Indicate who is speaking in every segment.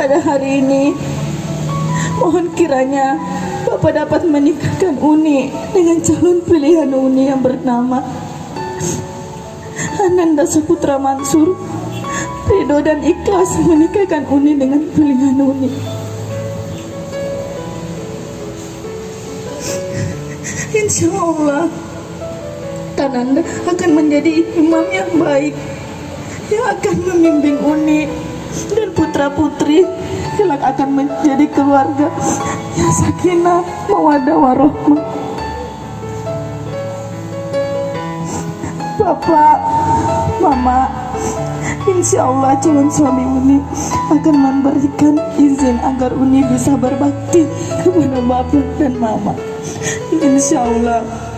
Speaker 1: pada hari ini. Mohon kiranya Bapak dapat menikahkan Uni dengan calon pilihan Uni yang bernama Ananda Saputra Mansur. Ridho dan ikhlas menikahkan Uni dengan pilihan Uni. Insya Allah Ananda akan menjadi imam yang baik yang akan membimbing Uni dan putra-putri kelak akan menjadi keluarga yang sakinah, mawaddah, warahmah. Bapak, Mama, insya Allah calon suami Uni akan memberikan izin agar Uni bisa berbakti kepada Bapak dan Mama. Insya Allah.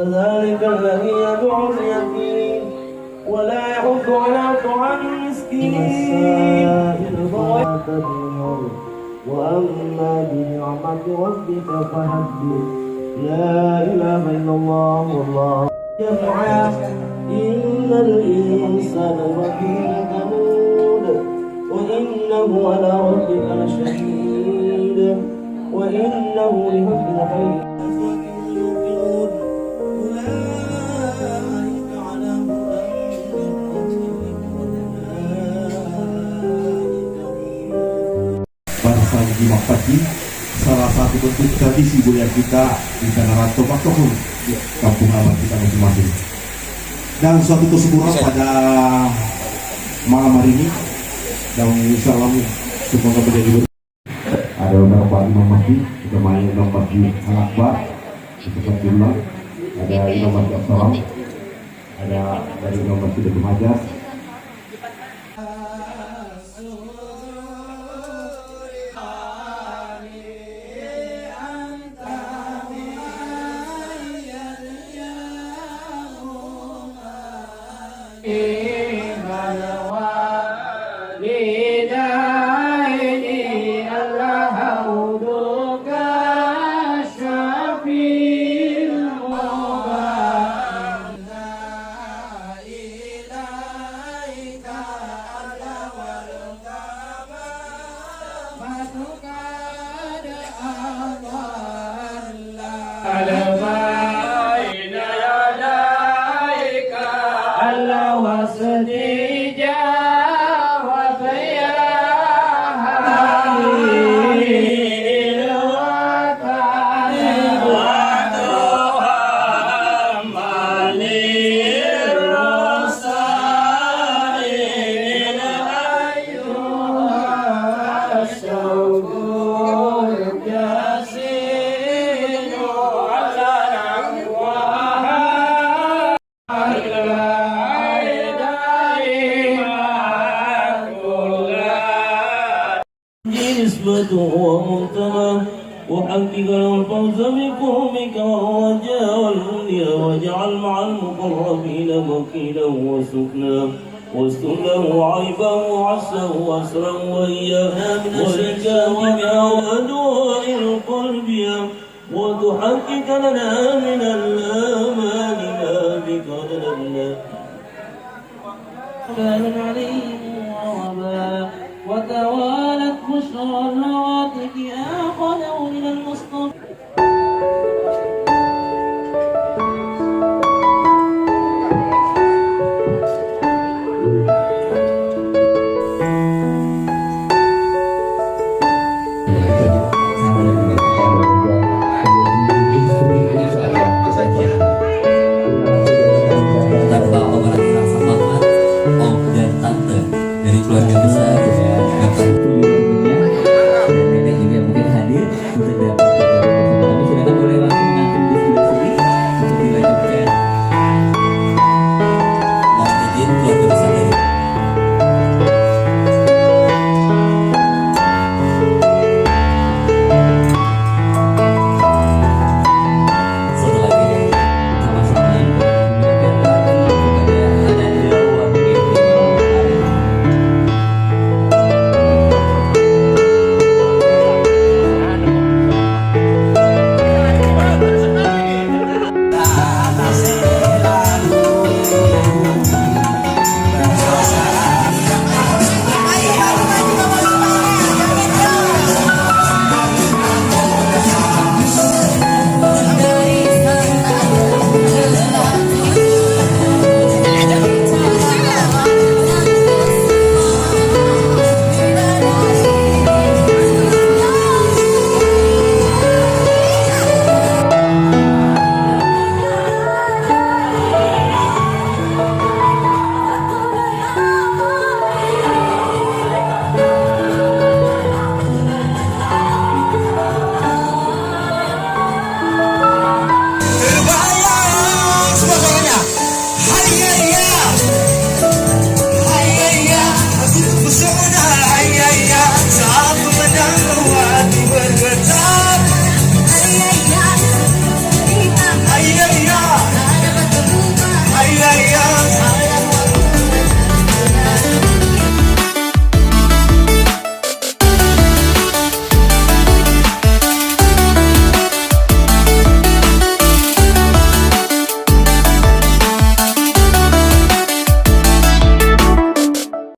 Speaker 2: فذلك الذي يدعو اليتيم ولا يحض على طعام المسكين وأما بنعمة ربك فحدث لا إله إلا الله والله جمعا إن الإنسان لفي كنود وإنه على ربك لشهيد وإنه لحب الخير
Speaker 3: Jumat pagi, salah satu bentuk tradisi budaya kita di tanah rantau Maktohun, kampung halaman kita masing-masing. Dan suatu kesyukuran pada malam hari ini, dan insya Allah semoga menjadi ada beberapa imam masjid, kita main imam masjid Al-Akbar, seperti ulang, ada imam masjid As-Salam, ada dari imam masjid Abu Hajar. وحقق له الفوز بقومك والرجاء والمنيا واجعل مع المقربين مكيلا وسكنا واستر له عيبا وعسا واسرا وايانا من الشكاوى ودواء القلب وتحقق لنا من الآمان ما بك لنا
Speaker 4: عليهم ووباء وتوالت بشرى